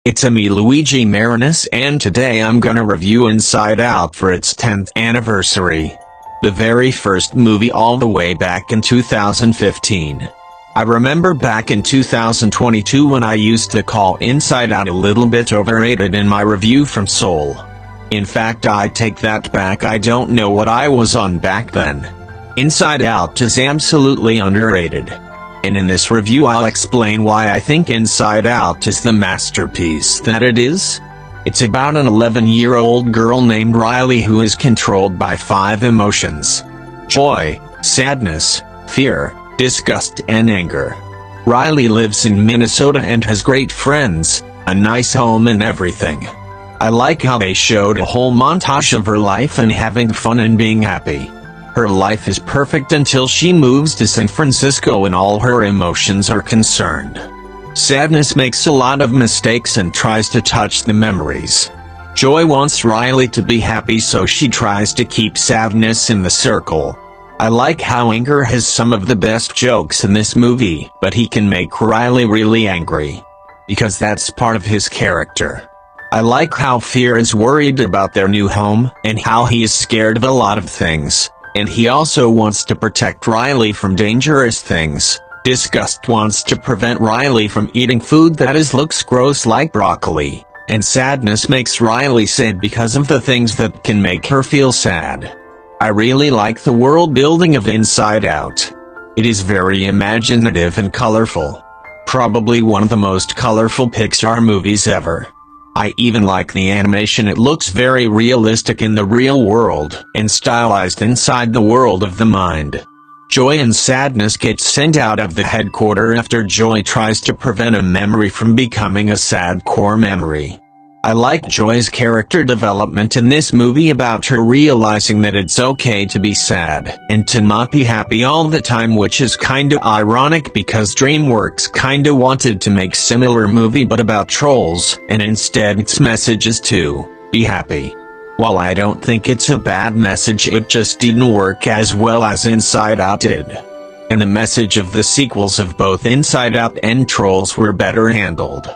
It's me, Luigi Marinus, and today I'm gonna review Inside Out for its 10th anniversary. The very first movie all the way back in 2015. I remember back in 2022 when I used to call Inside Out a little bit overrated in my review from Seoul. In fact, I take that back, I don't know what I was on back then. Inside Out is absolutely underrated. And in this review I'll explain why I think Inside Out is the masterpiece that it is. It's about an 11-year-old girl named Riley who is controlled by 5 emotions: joy, sadness, fear, disgust and anger. Riley lives in Minnesota and has great friends, a nice home and everything. I like how they showed a whole montage of her life and having fun and being happy. Her life is perfect until she moves to San Francisco and all her emotions are concerned. Sadness makes a lot of mistakes and tries to touch the memories. Joy wants Riley to be happy, so she tries to keep sadness in the circle. I like how anger has some of the best jokes in this movie, but he can make Riley really angry. Because that's part of his character. I like how Fear is worried about their new home, and how he is scared of a lot of things. And he also wants to protect Riley from dangerous things. Disgust wants to prevent Riley from eating food that looks gross like broccoli. And sadness makes Riley sad because of the things that can make her feel sad. I really like the world building of Inside Out. It is very imaginative and colorful. Probably one of the most colorful Pixar movies ever. I even like the animation. It looks very realistic in the real world, and stylized inside the world of the mind. Joy and sadness get sent out of the headquarters after Joy tries to prevent a memory from becoming a sad core memory. I like Joy's character development in this movie, about her realizing that it's okay to be sad, and to not be happy all the time, which is kinda ironic because DreamWorks kinda wanted to make similar movie but about trolls, and instead its message is to be happy. While I don't think it's a bad message, it just didn't work as well as Inside Out did. And the message of the sequels of both Inside Out and Trolls were better handled.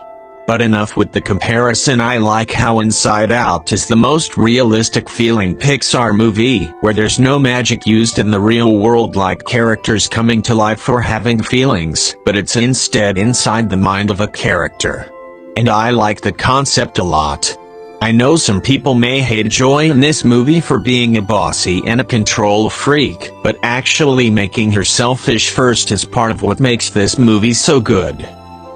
But enough with the comparison. I like how Inside Out is the most realistic feeling Pixar movie, where there's no magic used in the real world like characters coming to life or having feelings, but it's instead inside the mind of a character. And I like the concept a lot. I know some people may hate Joy in this movie for being a bossy and a control freak, but actually making her selfish first is part of what makes this movie so good.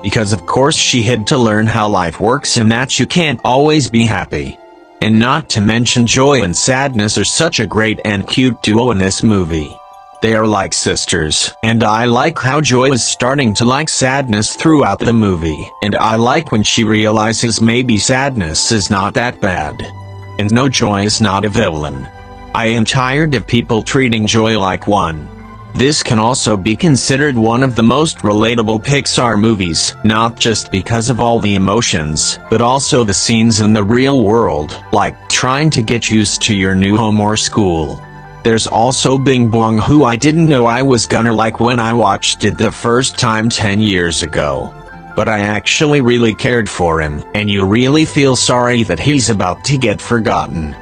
Because of course she had to learn how life works and that you can't always be happy. And not to mention Joy and sadness are such a great and cute duo in this movie. They are like sisters, and I like how Joy is starting to like sadness throughout the movie, and I like when she realizes maybe sadness is not that bad. And no, Joy is not a villain. I am tired of people treating Joy like one. This can also be considered one of the most relatable Pixar movies, not just because of all the emotions, but also the scenes in the real world, like trying to get used to your new home or school. There's also Bing Bong, who I didn't know I was gonna like when I watched it the first time 10 years ago. But I actually really cared for him, and you really feel sorry that he's about to get forgotten.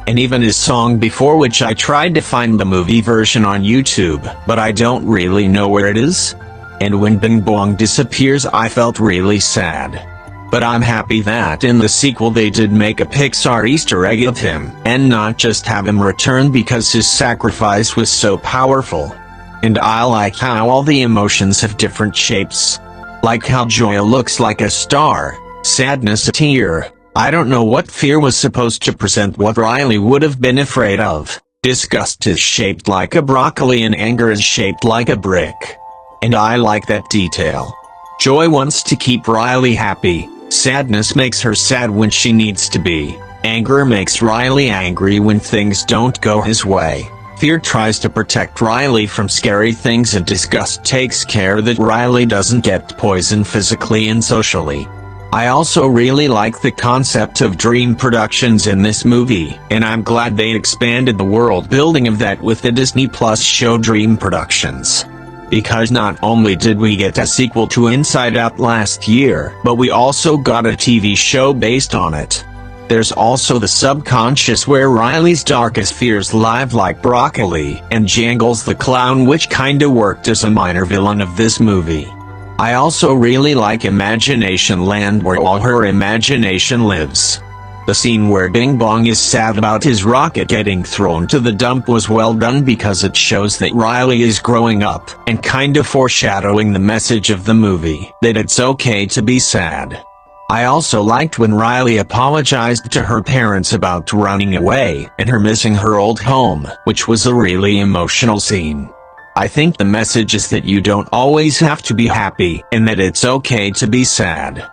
And even his song Before, which I tried to find the movie version on YouTube, but I don't really know where it is. And when Bing Bong disappears I felt really sad. But I'm happy that in the sequel they did make a Pixar Easter egg of him, and not just have him return because his sacrifice was so powerful. And I like how all the emotions have different shapes. Like how Joy looks like a star, sadness a tear. I don't know what fear was supposed to present what Riley would have been afraid of. Disgust is shaped like a broccoli and anger is shaped like a brick. And I like that detail. Joy wants to keep Riley happy. Sadness makes her sad when she needs to be. Anger makes Riley angry when things don't go his way. Fear tries to protect Riley from scary things, and disgust takes care that Riley doesn't get poisoned physically and socially. I also really like the concept of dream productions in this movie, and I'm glad they expanded the world building of that with the Disney Plus show Dream Productions. Because not only did we get a sequel to Inside Out last year, but we also got a TV show based on it. There's also the subconscious where Riley's darkest fears live like broccoli, and Jangles the Clown, which kinda worked as a minor villain of this movie. I also really like Imagination Land, where all her imagination lives. The scene where Bing Bong is sad about his rocket getting thrown to the dump was well done because it shows that Riley is growing up, and kinda foreshadowing the message of the movie, that it's okay to be sad. I also liked when Riley apologized to her parents about running away, and her missing her old home, which was a really emotional scene. I think the message is that you don't always have to be happy, and that it's okay to be sad.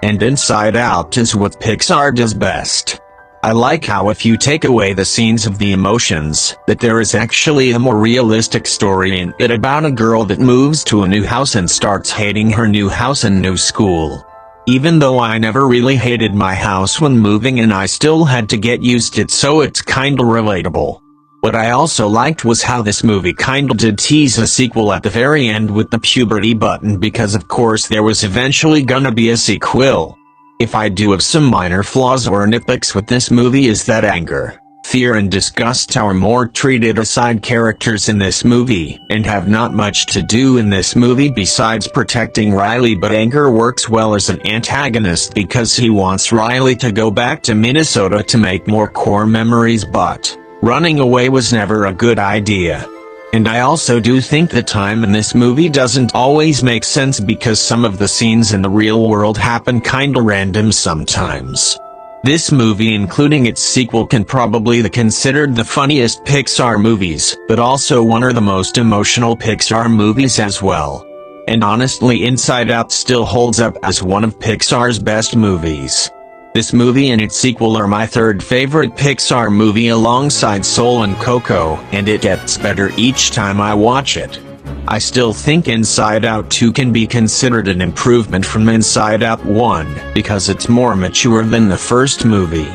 And Inside Out is what Pixar does best. I like how if you take away the scenes of the emotions, that there is actually a more realistic story in it about a girl that moves to a new house and starts hating her new house and new school. Even though I never really hated my house when moving in, I still had to get used to it, so it's kinda relatable. What I also liked was how this movie kinda did tease a sequel at the very end with the puberty button, because of course there was eventually gonna be a sequel. If I do have some minor flaws or nitpicks with this movie is that anger, fear and disgust are more treated as side characters in this movie, and have not much to do in this movie besides protecting Riley, but anger works well as an antagonist because he wants Riley to go back to Minnesota to make more core memories, but running away was never a good idea. And I also do think the time in this movie doesn't always make sense because some of the scenes in the real world happen kinda random sometimes. This movie, including its sequel, can probably be considered the funniest Pixar movies, but also one of the most emotional Pixar movies as well. And honestly, Inside Out still holds up as one of Pixar's best movies. This movie and its sequel are my third favorite Pixar movie alongside Soul and Coco, and it gets better each time I watch it. I still think Inside Out 2 can be considered an improvement from Inside Out 1, because it's more mature than the first movie.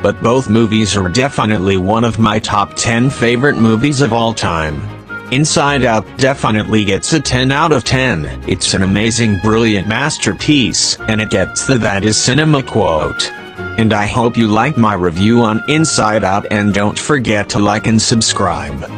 But both movies are definitely one of my top 10 favorite movies of all time. Inside Out definitely gets a 10 out of 10. It's an amazing, brilliant masterpiece, and it gets the "that is cinema" quote. And I hope you like my review on Inside Out, and don't forget to like and subscribe.